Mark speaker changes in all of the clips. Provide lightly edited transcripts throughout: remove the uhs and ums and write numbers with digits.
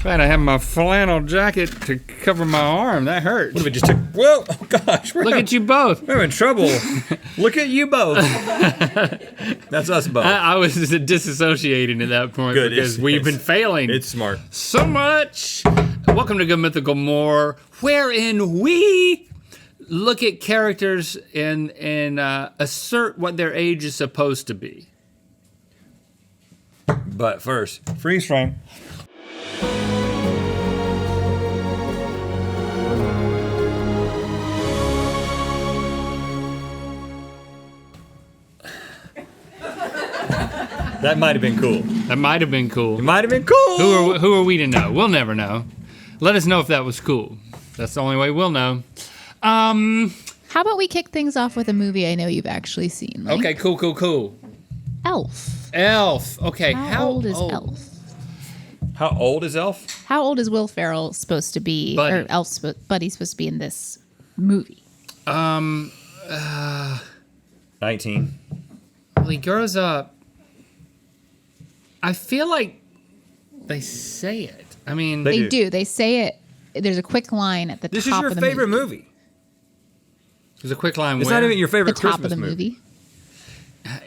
Speaker 1: Glad I have my flannel jacket to cover my arm. That hurts.
Speaker 2: What if it just took... Whoa, oh gosh.
Speaker 1: Look at you both.
Speaker 2: We're in trouble. Look at you both. That's us both.
Speaker 1: I was disassociating at that point because we've been failing.
Speaker 2: It's smart.
Speaker 1: So much. Welcome to Good Mythical More, wherein we look at characters and assert what their age is supposed to be.
Speaker 2: But first, freeze frame. That might have been cool.
Speaker 1: That might have been cool.
Speaker 2: It might have been cool.
Speaker 1: Who are we to know? We'll never know. Let us know if that was cool. That's the only way we'll know.
Speaker 3: How about we kick things off with a movie I know you've actually seen? Like
Speaker 1: Okay, cool.
Speaker 3: Elf.
Speaker 1: Elf. Okay,
Speaker 3: How old is Elf?
Speaker 2: How old is Elf?
Speaker 3: How old is Will Ferrell supposed to be,
Speaker 1: Buddy.
Speaker 3: or Elf's Buddy supposed to be in this movie?
Speaker 2: 19.
Speaker 1: Well, he grows up. I feel like they say it. I mean,
Speaker 3: They do. They say it. There's a quick line at the
Speaker 2: This
Speaker 3: top
Speaker 2: is your
Speaker 3: of the
Speaker 2: favorite
Speaker 3: movie.
Speaker 2: movie.
Speaker 1: there's a quick line.
Speaker 2: It's
Speaker 1: where,
Speaker 2: not even your
Speaker 3: The
Speaker 2: favorite
Speaker 3: top
Speaker 2: Christmas
Speaker 3: of the movie.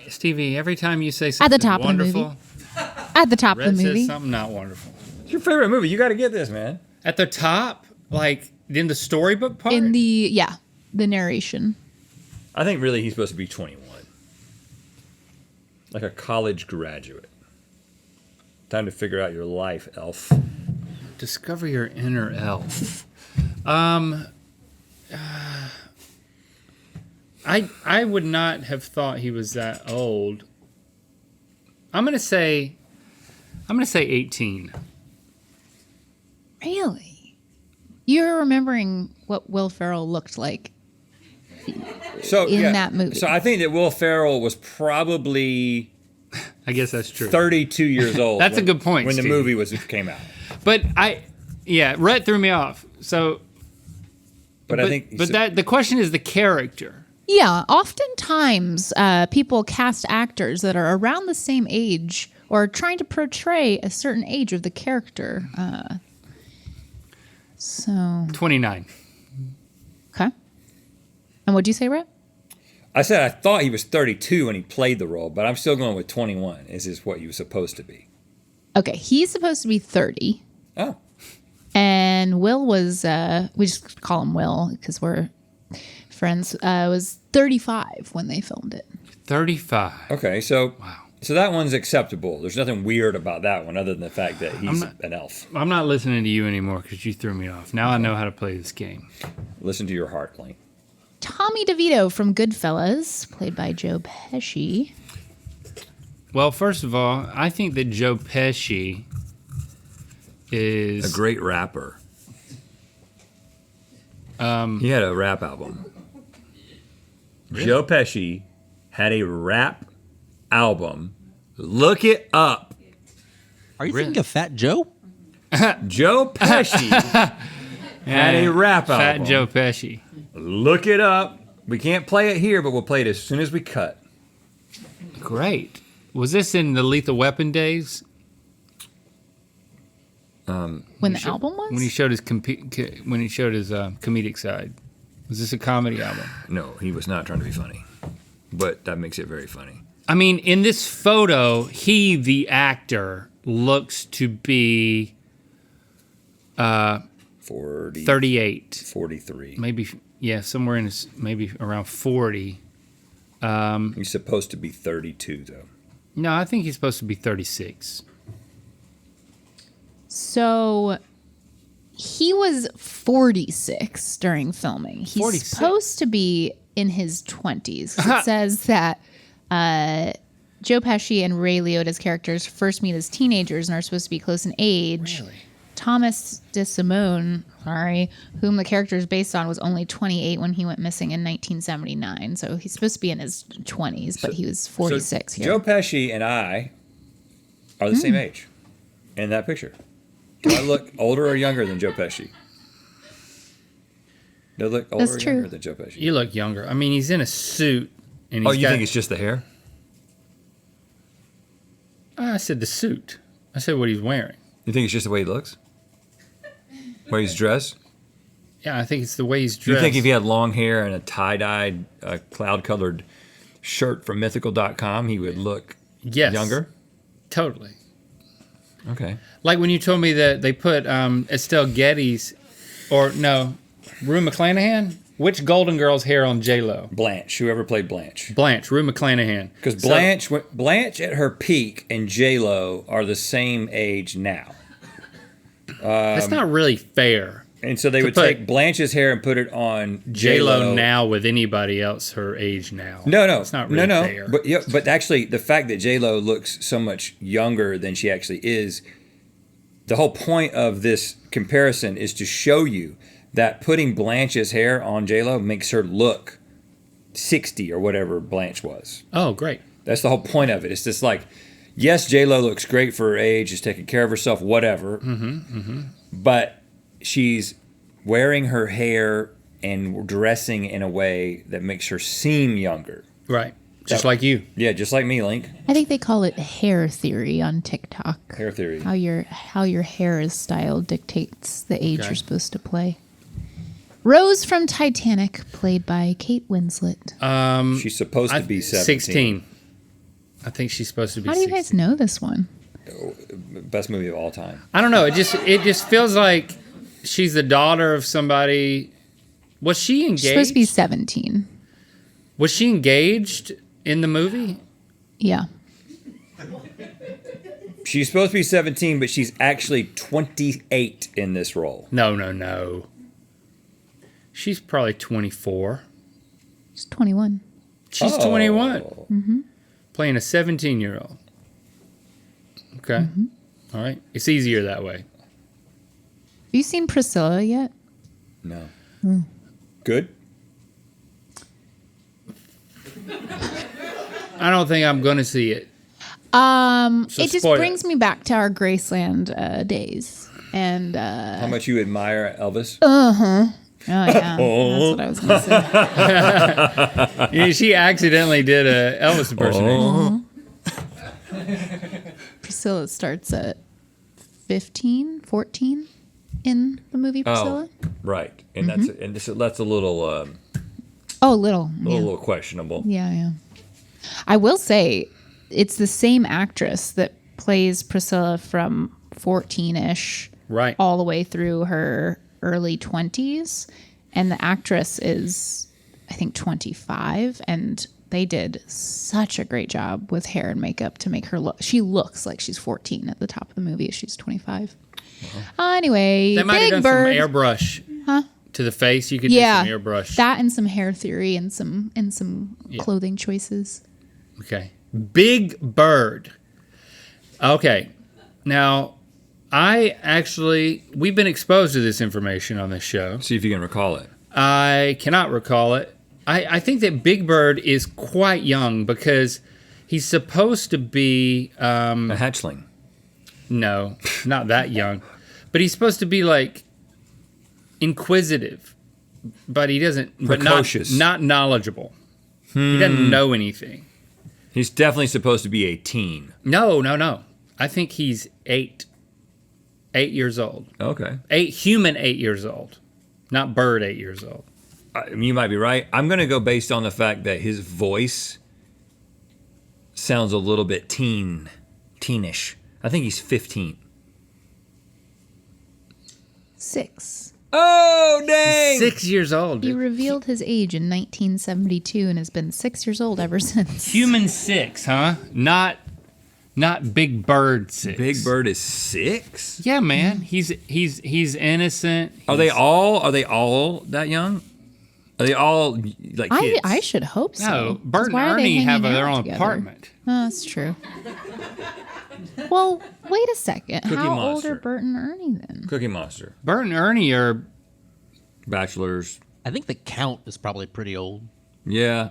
Speaker 1: Stevie, every time you say
Speaker 3: At
Speaker 1: something
Speaker 3: the top
Speaker 1: wonderful,
Speaker 3: of the movie. At the top
Speaker 1: Red
Speaker 3: of the movie.
Speaker 1: says something not wonderful.
Speaker 2: It's your favorite movie. You got to get this, man.
Speaker 1: At the top, like in the storybook part?
Speaker 3: In the narration.
Speaker 2: I think really he's supposed to be 21. Like a college graduate. Time to figure out your life, Elf.
Speaker 1: Discover your inner elf. I would not have thought he was that old. I'm gonna say 18.
Speaker 3: Really? You're remembering what Will Ferrell looked like in that movie.
Speaker 2: So I think that Will Ferrell was probably
Speaker 1: I guess that's true.
Speaker 2: 32 years old.
Speaker 1: That's a good point,
Speaker 2: When the
Speaker 1: Steve.
Speaker 2: movie came out.
Speaker 1: But Rhett threw me off. So,
Speaker 2: But I think...
Speaker 1: the question is the character.
Speaker 3: Yeah, oftentimes people cast actors that are around the same age or trying to portray a certain age of the character.
Speaker 1: 29.
Speaker 3: Okay. And what'd you say, Rhett?
Speaker 2: I said I thought he was 32 when he played the role, but I'm still going with 21. Is what he was supposed to be.
Speaker 3: Okay, he's supposed to be 30.
Speaker 2: Oh.
Speaker 3: And Will was, we just call him Will because we're friends, was 35 when they filmed it.
Speaker 1: 35.
Speaker 2: Okay, so...
Speaker 1: Wow.
Speaker 2: So that one's acceptable. There's nothing weird about that one other than the fact that he's an elf.
Speaker 1: I'm not listening to you anymore because you threw me off. Now I know how to play this game.
Speaker 2: Listen to your heart, Clink.
Speaker 3: Tommy DeVito from Goodfellas, played by Joe Pesci.
Speaker 1: Well, first of all, I think that Joe Pesci is
Speaker 2: A great rapper. He had a rap album.
Speaker 1: Really?
Speaker 2: Joe Pesci had a rap album. Look it up.
Speaker 4: Are you thinking of Fat Joe?
Speaker 2: Joe Pesci had a rap
Speaker 1: Fat
Speaker 2: album.
Speaker 1: Joe Pesci.
Speaker 2: Look it up. We can't play it here, but we'll play it as soon as we cut.
Speaker 1: Great. Was this in the Lethal Weapon days?
Speaker 3: When the album was?
Speaker 1: When he showed his comedic side. Was this a comedy album?
Speaker 2: No, he was not trying to be funny. But that makes it very funny.
Speaker 1: I mean, in this photo, he, the actor, looks to be 38.
Speaker 2: 43.
Speaker 1: Maybe, yeah, somewhere in his, maybe around 40.
Speaker 2: He's supposed to be 32, though.
Speaker 1: No, I think he's supposed to be 36.
Speaker 3: So he was 46 during filming. He's
Speaker 1: 46?
Speaker 3: supposed to be in his 20s. It says that Joe Pesci and Ray Liotta's characters first meet as teenagers and are supposed to be close in age.
Speaker 1: Really?
Speaker 3: Thomas DeSimone, whom the character is based on, was only 28 when he went missing in 1979. So he's supposed to be in his 20s, but he was 46 here.
Speaker 2: Joe Pesci and I are the same age in that picture. Do I look older or younger than Joe Pesci? Do I look older
Speaker 3: That's
Speaker 2: or
Speaker 3: true.
Speaker 2: younger than Joe Pesci?
Speaker 1: You look younger. I mean, he's in a suit. And he's
Speaker 2: You think it's just the hair?
Speaker 1: I said the suit. I said what he's wearing.
Speaker 2: You think it's just the way he looks? Way he's dressed?
Speaker 1: Yeah, I think it's the way he's
Speaker 2: Do you
Speaker 1: dressed.
Speaker 2: think if he had long hair and a tie-dyed, cloud-colored shirt from Mythical.com, he would look younger?
Speaker 1: Totally.
Speaker 2: Okay.
Speaker 1: Like when you told me that they put Estelle Getty's, or no, Rue McClanahan? Which Golden Girl's hair on J-Lo?
Speaker 2: Blanche, whoever played Blanche.
Speaker 1: Blanche, Rue McClanahan.
Speaker 2: Because Blanche at her peak and J-Lo are the same age now.
Speaker 1: That's not really fair.
Speaker 2: And so they would
Speaker 1: put
Speaker 2: take Blanche's hair and put it on
Speaker 1: J-Lo now with anybody else her age now.
Speaker 2: No,
Speaker 1: It's not really fair.
Speaker 2: But actually, the fact that J-Lo looks so much younger than she actually is, the whole point of this comparison is to show you that putting Blanche's hair on J-Lo makes her look 60 or whatever Blanche was.
Speaker 1: Oh, great.
Speaker 2: That's the whole point of it. It's just like, yes, J-Lo looks great for her age, is taking care of herself, whatever. But she's wearing her hair and dressing in a way that makes her seem younger.
Speaker 1: Right. Just like you.
Speaker 2: Yeah, just like me, Link.
Speaker 3: I think they call it hair theory on TikTok.
Speaker 2: Hair theory.
Speaker 3: How your hair is styled dictates the age you're supposed to play. Rose from Titanic, played by Kate Winslet.
Speaker 2: She's supposed to be 17.
Speaker 1: 16. I think she's supposed to be 16.
Speaker 3: How do you guys know this one?
Speaker 2: Best movie of all time.
Speaker 1: I don't know. It just feels like she's the daughter of somebody. Was she engaged?
Speaker 3: She's supposed to be 17.
Speaker 1: Was she engaged in the movie?
Speaker 3: Yeah.
Speaker 2: She's supposed to be 17, but she's actually 28 in this role.
Speaker 1: No. She's probably 24.
Speaker 3: She's 21.
Speaker 1: She's 21. Playing a 17-year-old. Okay. All right. It's easier that way.
Speaker 3: Have you seen Priscilla yet?
Speaker 2: No. Good?
Speaker 1: I don't think I'm going to see it. So
Speaker 3: It just
Speaker 1: spoil
Speaker 3: brings me back to our Graceland days. And
Speaker 2: How much you admire Elvis?
Speaker 3: oh yeah, that's what I was going to say.
Speaker 1: Yeah, she accidentally did a Elvis impersonation.
Speaker 3: Priscilla starts at 15, 14 in the movie Priscilla.
Speaker 2: Right. And that's a little
Speaker 3: Little
Speaker 2: questionable.
Speaker 3: Yeah. I will say it's the same actress that plays Priscilla from 14-ish
Speaker 1: Right.
Speaker 3: all the way through her early 20s. And the actress is, I think, 25. And they did such a great job with hair and makeup to make her look. She looks like she's 14 at the top of the movie. She's 25. Anyway,
Speaker 1: They might have
Speaker 3: Big
Speaker 1: done
Speaker 3: Bird.
Speaker 1: some airbrush to the face. You could
Speaker 3: Yeah,
Speaker 1: do some airbrush.
Speaker 3: that and some hair theory and some clothing choices.
Speaker 1: Okay. Big Bird. Okay. Now, we've been exposed to this information on this show.
Speaker 2: See if you can recall it.
Speaker 1: I cannot recall it. I think that Big Bird is quite young because he's supposed to be...
Speaker 2: A hatchling.
Speaker 1: No, not that young. But he's supposed to be like inquisitive, but he doesn't...
Speaker 2: Precocious.
Speaker 1: But not knowledgeable. He doesn't know anything.
Speaker 2: He's definitely supposed to be a teen.
Speaker 1: No. I think he's 8 years old.
Speaker 2: Okay.
Speaker 1: 8 years old. Not Bird 8 years old.
Speaker 2: You might be right. I'm going to go based on the fact that his voice sounds a little bit teenish. I think he's 15.
Speaker 3: 6.
Speaker 2: Oh, dang!
Speaker 1: 6 years old.
Speaker 3: He revealed his age in 1972 and has been 6 years old ever since.
Speaker 1: Human 6, huh? Not Big Bird 6.
Speaker 2: Big Bird is 6?
Speaker 1: Yeah, man. He's innocent.
Speaker 2: Are they all that young? Are they all like kids?
Speaker 3: I should hope so.
Speaker 1: No, Bert and
Speaker 3: Why are they
Speaker 1: Ernie have
Speaker 3: hanging
Speaker 1: their
Speaker 3: out
Speaker 1: own
Speaker 3: together?
Speaker 1: apartment.
Speaker 3: Oh, that's true. Well, wait a second.
Speaker 2: Cookie
Speaker 3: How old
Speaker 2: Monster.
Speaker 3: are Bert and Ernie then?
Speaker 2: Cookie Monster.
Speaker 1: Bert and Ernie are...
Speaker 2: Bachelors.
Speaker 4: I think the Count is probably pretty old.
Speaker 2: Yeah.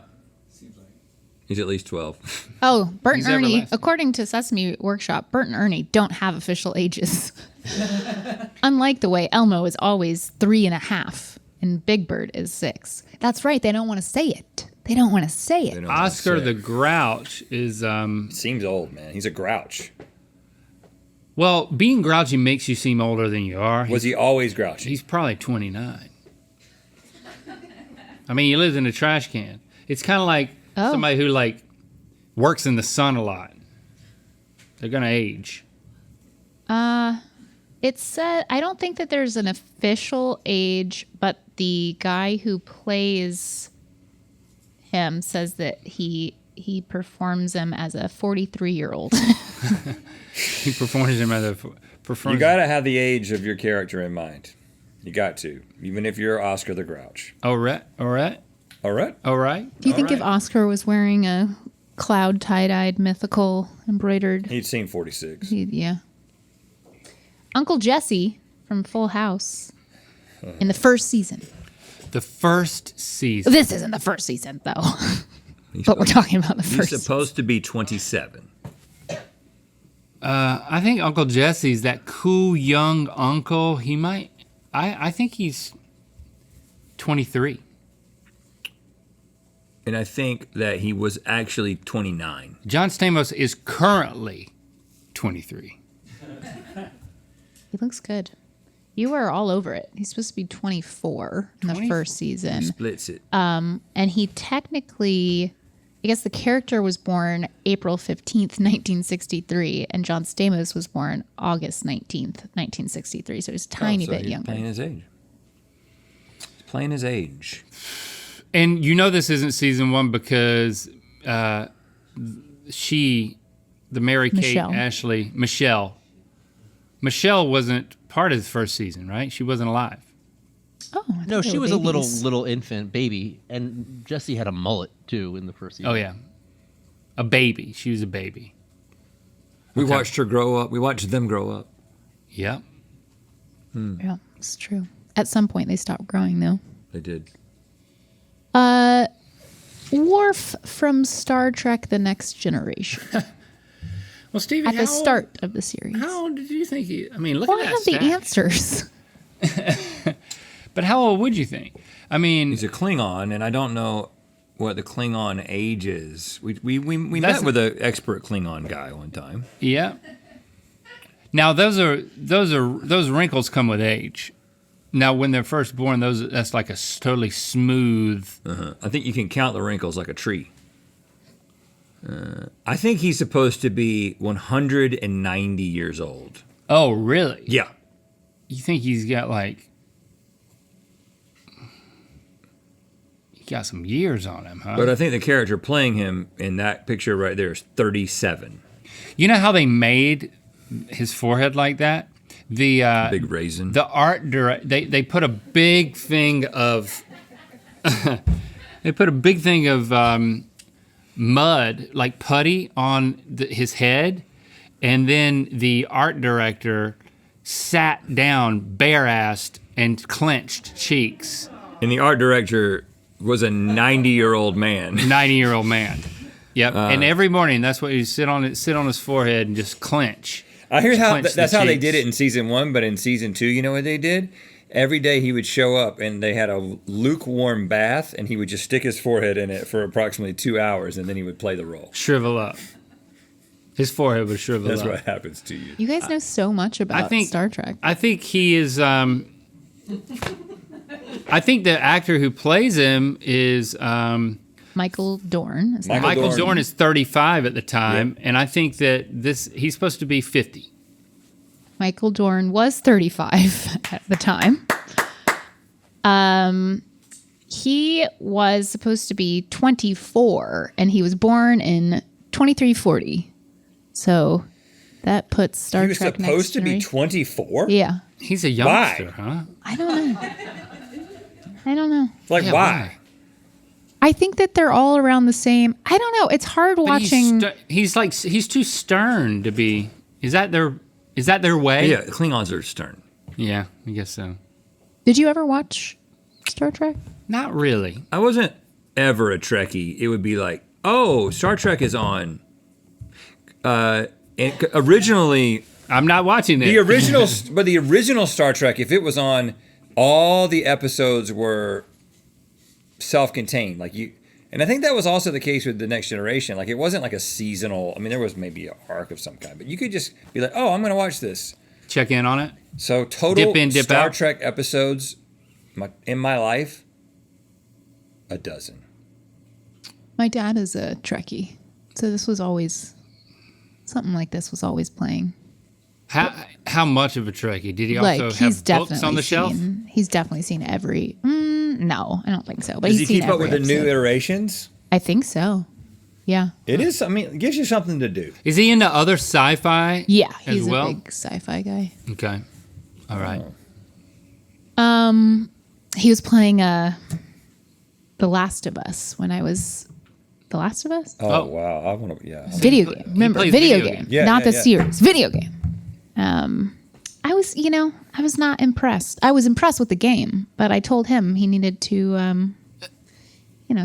Speaker 2: He's at least 12.
Speaker 3: Oh, Bert and
Speaker 1: He's
Speaker 3: Ernie,
Speaker 1: everlasting.
Speaker 3: according to Sesame Workshop, Bert and Ernie don't have official ages. Unlike the way Elmo is always 3.5 and Big Bird is 6. That's right. They don't want to say it. They don't want to say it.
Speaker 1: Oscar the Grouch is...
Speaker 2: Seems old, man. He's a grouch.
Speaker 1: Well, being grouchy makes you seem older than you are.
Speaker 2: Was he always grouchy?
Speaker 1: He's probably 29. I mean, he lives in a trash can. It's kind of like somebody who like works in the sun a lot. They're gonna age.
Speaker 3: It said, I don't think that there's an official age, but the guy who plays him says that he performs him as a 43-year-old.
Speaker 1: He performs him as a
Speaker 2: You got to have the age of your character in mind. You got to, even if you're Oscar the Grouch.
Speaker 1: All right.
Speaker 2: All right.
Speaker 3: Do you think if Oscar was wearing a cloud tie-dyed mythical embroidered?
Speaker 2: He'd seen 46.
Speaker 3: Yeah. Uncle Jesse from Full House in the first season.
Speaker 1: The first season.
Speaker 3: This isn't the first season, though. But we're talking about the first.
Speaker 2: He's supposed to be 27.
Speaker 1: I think Uncle Jesse's that cool young uncle. He might. I think he's 23.
Speaker 2: And I think that he was actually 29.
Speaker 1: John Stamos is currently 23.
Speaker 3: He looks good. You were all over it. He's supposed to be 24 in the first season.
Speaker 2: He splits it.
Speaker 3: And he technically, I guess the character was born April 15th, 1963, and John Stamos was born August 19th, 1963. So he's a tiny bit
Speaker 2: he's
Speaker 3: younger.
Speaker 2: Playing his age. He's playing his age.
Speaker 1: And you know this isn't season 1 because the Mary Kate
Speaker 3: Michelle.
Speaker 1: Ashley, Michelle wasn't part of the first season, right? She wasn't alive.
Speaker 3: Oh, I
Speaker 4: No,
Speaker 3: thought they
Speaker 4: she
Speaker 3: were
Speaker 4: was a
Speaker 3: babies.
Speaker 4: little infant baby, and Jesse had a mullet too in the first season.
Speaker 1: Oh yeah, a baby. She was a baby.
Speaker 2: We watched her grow up. We watched them grow up.
Speaker 1: Yep.
Speaker 3: Yeah, it's true. At some point, they stopped growing, though.
Speaker 2: They did.
Speaker 3: Worf from Star Trek: The Next Generation
Speaker 1: Well, Stevie,
Speaker 3: at the start of the series.
Speaker 1: How old did you think he? I mean, look
Speaker 3: Well, I
Speaker 1: at that
Speaker 3: have the
Speaker 1: stack.
Speaker 3: answers.
Speaker 1: But how old would you think? I mean,
Speaker 2: He's a Klingon, and I don't know what the Klingon age is. We
Speaker 1: That's-
Speaker 2: met with an expert Klingon guy one time.
Speaker 1: yeah. Now those wrinkles come with age. Now, when they're first born, that's like a totally smooth.
Speaker 2: I think you can count the wrinkles like a tree. I think he's supposed to be 190 years old.
Speaker 1: Oh, really?
Speaker 2: Yeah.
Speaker 1: You think he's got he got some years on him, huh?
Speaker 2: But I think the character playing him in that picture right there is 37.
Speaker 1: You know how they made his forehead like that?
Speaker 2: Big raisin.
Speaker 1: The art they put a big thing of mud, like putty, on his head, and then the art director sat down bare-assed and clenched cheeks.
Speaker 2: And the art director was a 90-year-old man.
Speaker 1: 90-year-old man. Yep. And every morning, that's what he'd sit on his forehead and just clench.
Speaker 2: I hear
Speaker 1: Clench
Speaker 2: that's
Speaker 1: the
Speaker 2: how they
Speaker 1: cheeks.
Speaker 2: did it in season 1, but in season 2, you know what they did? Every day he would show up and they had a lukewarm bath and he would just stick his forehead in it for approximately 2 hours and then he would play the role.
Speaker 1: Shrivel up. His forehead would shrivel
Speaker 2: That's
Speaker 1: up.
Speaker 2: what happens to you.
Speaker 3: You guys know so much about Star Trek.
Speaker 1: I think he is. I think the actor who plays him is
Speaker 3: Michael Dorn. Is that
Speaker 2: Michael
Speaker 1: Michael
Speaker 2: Dorn.
Speaker 1: Dorn is 35 at the time, and I think that he's supposed to be 50.
Speaker 3: Michael Dorn was 35 at the time. He was supposed to be 24, and he was born in 2340. So that puts Star
Speaker 2: He was
Speaker 3: Trek
Speaker 2: supposed to be
Speaker 3: Next
Speaker 2: 24?
Speaker 3: Yeah.
Speaker 1: He's a youngster, huh?
Speaker 3: I don't know.
Speaker 2: Like,
Speaker 1: Yeah,
Speaker 2: why?
Speaker 3: I think that they're all around the same. I don't know. It's hard
Speaker 1: But
Speaker 3: watching.
Speaker 1: he's too stern to be. Is that their way?
Speaker 2: Yeah, Klingons are stern.
Speaker 1: Yeah, I guess so.
Speaker 3: Did you ever watch Star Trek?
Speaker 1: Not really.
Speaker 2: I wasn't ever a Trekkie. It would be like, oh, Star Trek is on. And originally,
Speaker 1: I'm not watching it.
Speaker 2: the original Star Trek, if it was on, all the episodes were self-contained. Like And I think that was also the case with the Next Generation. Like, it wasn't like a seasonal. I mean, there was maybe an arc of some kind, but you could just be like, "Oh, I'm going to watch this."
Speaker 1: Check in on it.
Speaker 2: So total
Speaker 1: Dip in, dip
Speaker 2: Star
Speaker 1: out.
Speaker 2: Trek episodes in my life, 12.
Speaker 3: My dad is a Trekkie, so this was always something like this was always playing.
Speaker 1: How much of a Trekkie? Did he
Speaker 3: Like
Speaker 1: also
Speaker 3: he's
Speaker 1: have
Speaker 3: definitely
Speaker 1: books on the shelf?
Speaker 3: He's definitely seen every. No, I don't think so. But
Speaker 2: Does
Speaker 3: he's
Speaker 2: he
Speaker 3: seen
Speaker 2: keep up
Speaker 3: every
Speaker 2: with the new
Speaker 3: episode.
Speaker 2: iterations?
Speaker 3: I think so. Yeah.
Speaker 2: It is. I mean, it gives you something to do.
Speaker 1: Is he into other sci-fi?
Speaker 3: Yeah,
Speaker 1: as
Speaker 3: he's
Speaker 1: well?
Speaker 3: a big sci-fi guy.
Speaker 1: Okay. All right.
Speaker 3: He was playing The Last of Us when I was The Last of Us?
Speaker 2: Oh,
Speaker 1: Oh.
Speaker 2: wow. I want to. Yeah.
Speaker 3: Video game. Remember,
Speaker 1: plays
Speaker 3: video
Speaker 1: video
Speaker 3: game.
Speaker 1: games.
Speaker 2: Yeah,
Speaker 3: not
Speaker 2: yeah,
Speaker 3: the
Speaker 2: yeah.
Speaker 3: series. Video game. I was not impressed. I was impressed with the game, but I told him he needed to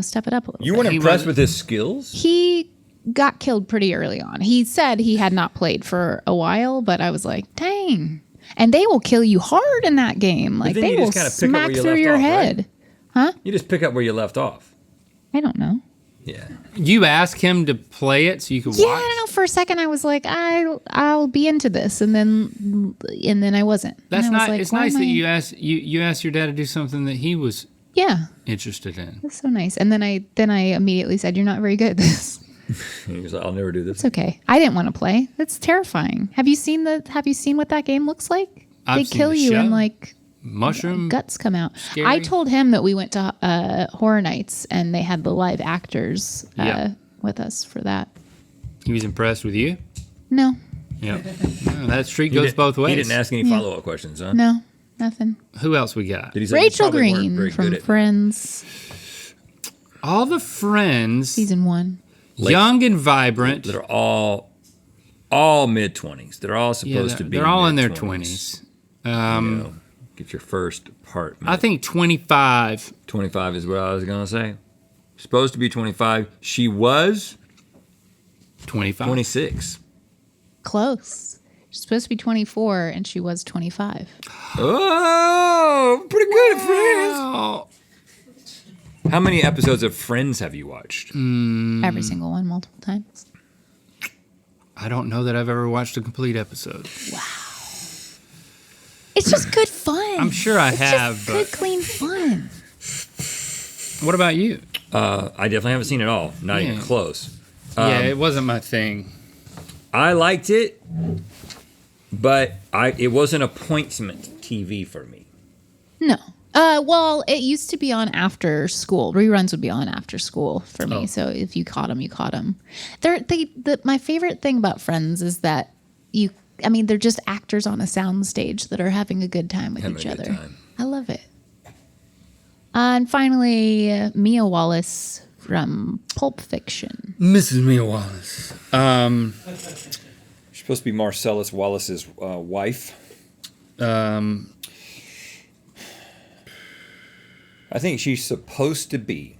Speaker 3: step it up a little
Speaker 2: You
Speaker 3: bit.
Speaker 2: weren't
Speaker 1: He
Speaker 2: impressed
Speaker 1: was-
Speaker 2: with his skills?
Speaker 3: He got killed pretty early on. He said he had not played for a while, but I was like, dang. And they will kill you hard in that game. Like
Speaker 2: then
Speaker 3: they
Speaker 2: you
Speaker 3: will
Speaker 2: just kinda pick up
Speaker 3: smack
Speaker 2: where you
Speaker 3: through
Speaker 2: left
Speaker 3: your
Speaker 2: off, right?
Speaker 3: head.
Speaker 2: You just pick up where you left off.
Speaker 3: I don't know.
Speaker 2: Yeah.
Speaker 1: You asked him to play it so you could
Speaker 3: Yeah,
Speaker 1: watch?
Speaker 3: I don't know. For a second, I was like, I'll be into this, and then I wasn't.
Speaker 1: That's
Speaker 3: And I was
Speaker 1: not.
Speaker 3: like,
Speaker 1: It's
Speaker 3: why
Speaker 1: nice
Speaker 3: am
Speaker 1: that
Speaker 3: I-
Speaker 1: you asked your dad to do something that he was
Speaker 3: Yeah,
Speaker 1: interested in.
Speaker 3: that's so nice. And then I immediately said, "You're not very good at this."
Speaker 2: He was like, I'll never do this.
Speaker 3: It's okay. I didn't want to play. That's terrifying. Have you seen what that game looks like?
Speaker 1: I've
Speaker 3: They
Speaker 1: seen
Speaker 3: kill
Speaker 1: the
Speaker 3: you and
Speaker 1: show.
Speaker 3: like
Speaker 1: Mushroom.
Speaker 3: guts come out.
Speaker 1: Scary.
Speaker 3: I told him that we went to Horror Nights and they had the live actors
Speaker 1: Yeah.
Speaker 3: with us for that.
Speaker 1: He was impressed with you.
Speaker 3: No,
Speaker 1: Yeah. No, that street
Speaker 2: He
Speaker 1: goes
Speaker 2: didn't-
Speaker 1: both ways.
Speaker 2: He didn't ask any follow-up questions, huh?
Speaker 3: no, nothing.
Speaker 1: Who else we got?
Speaker 2: Did he say you
Speaker 3: Rachel
Speaker 2: probably weren't
Speaker 3: Green
Speaker 2: very
Speaker 3: from
Speaker 2: good at-
Speaker 3: Friends,
Speaker 1: All the friends,
Speaker 3: season 1.
Speaker 1: young and vibrant.
Speaker 2: that are all mid-20s. They're all supposed to be
Speaker 1: they're all in their
Speaker 2: mid-20s.
Speaker 1: 20s.
Speaker 2: Get your first part.
Speaker 1: I think 25.
Speaker 2: 25 is what I was going to say. Supposed to be 25. She was
Speaker 1: 25.
Speaker 2: 26.
Speaker 3: Close. She's supposed to be 24 and she was 25.
Speaker 2: Oh, pretty good, Friends.
Speaker 1: Oh,
Speaker 2: How many episodes of Friends have you watched?
Speaker 3: Every single one, multiple times.
Speaker 1: I don't know that I've ever watched a complete episode.
Speaker 3: It's just good fun.
Speaker 1: I'm sure I
Speaker 3: It's
Speaker 1: have,
Speaker 3: just good, clean fun.
Speaker 1: What about you?
Speaker 2: I definitely haven't seen it all. Not even
Speaker 1: Yeah.
Speaker 2: close.
Speaker 1: Yeah, it wasn't my thing.
Speaker 2: I liked it, but it wasn't appointment TV for me.
Speaker 3: No. Well, it used to be on after school. Reruns would be on after school for me.
Speaker 1: Oh.
Speaker 3: So if you caught them, you caught them. My favorite thing about Friends is that they're just actors on a sound stage that are having a good time with
Speaker 2: Having
Speaker 3: each
Speaker 2: a good
Speaker 3: other.
Speaker 2: time.
Speaker 3: I love it. And finally, Mia Wallace from Pulp Fiction.
Speaker 1: Mrs. Mia Wallace.
Speaker 2: She's supposed to be Marcellus Wallace's wife. I think she's supposed to be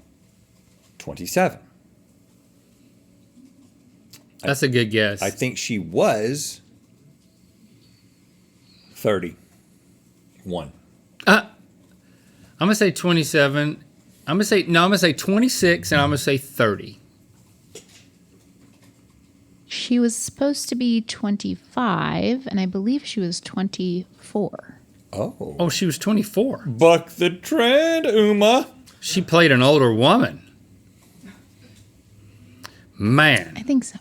Speaker 2: 27.
Speaker 1: That's a good guess.
Speaker 2: I think she was 31.
Speaker 1: I'm gonna say 27. I'm gonna say 26, and I'm gonna say 30.
Speaker 3: She was supposed to be 25, and I believe she was 24.
Speaker 2: Oh.
Speaker 1: Oh, she was 24.
Speaker 2: Buck the trend, Uma.
Speaker 1: She played an older woman. Man,
Speaker 3: I think so.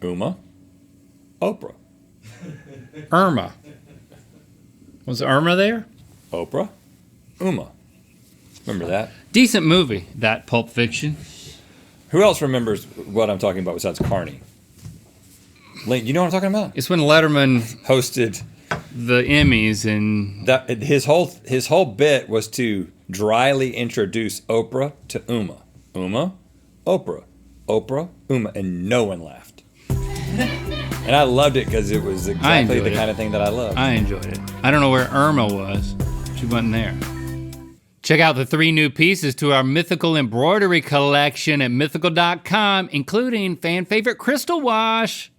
Speaker 2: Uma. Oprah.
Speaker 1: Irma. Was Irma there?
Speaker 2: Oprah. Uma. Remember that?
Speaker 1: Decent movie, that Pulp Fiction.
Speaker 2: Who else remembers what I'm talking about besides Carney? Link, you know what I'm talking about?
Speaker 1: It's when Letterman
Speaker 2: Hosted
Speaker 1: the Emmys and
Speaker 2: that his whole bit was to dryly introduce Oprah to Uma. Uma, Oprah, Oprah, Uma, and no one laughed. And I loved it because it was exactly the
Speaker 1: enjoyed it.
Speaker 2: kind of thing that I love.
Speaker 1: I enjoyed it. I don't know where Irma was. She wasn't there. Check out the 3 new pieces to our Mythical embroidery collection at mythical.com, including fan favorite Crystal Wash.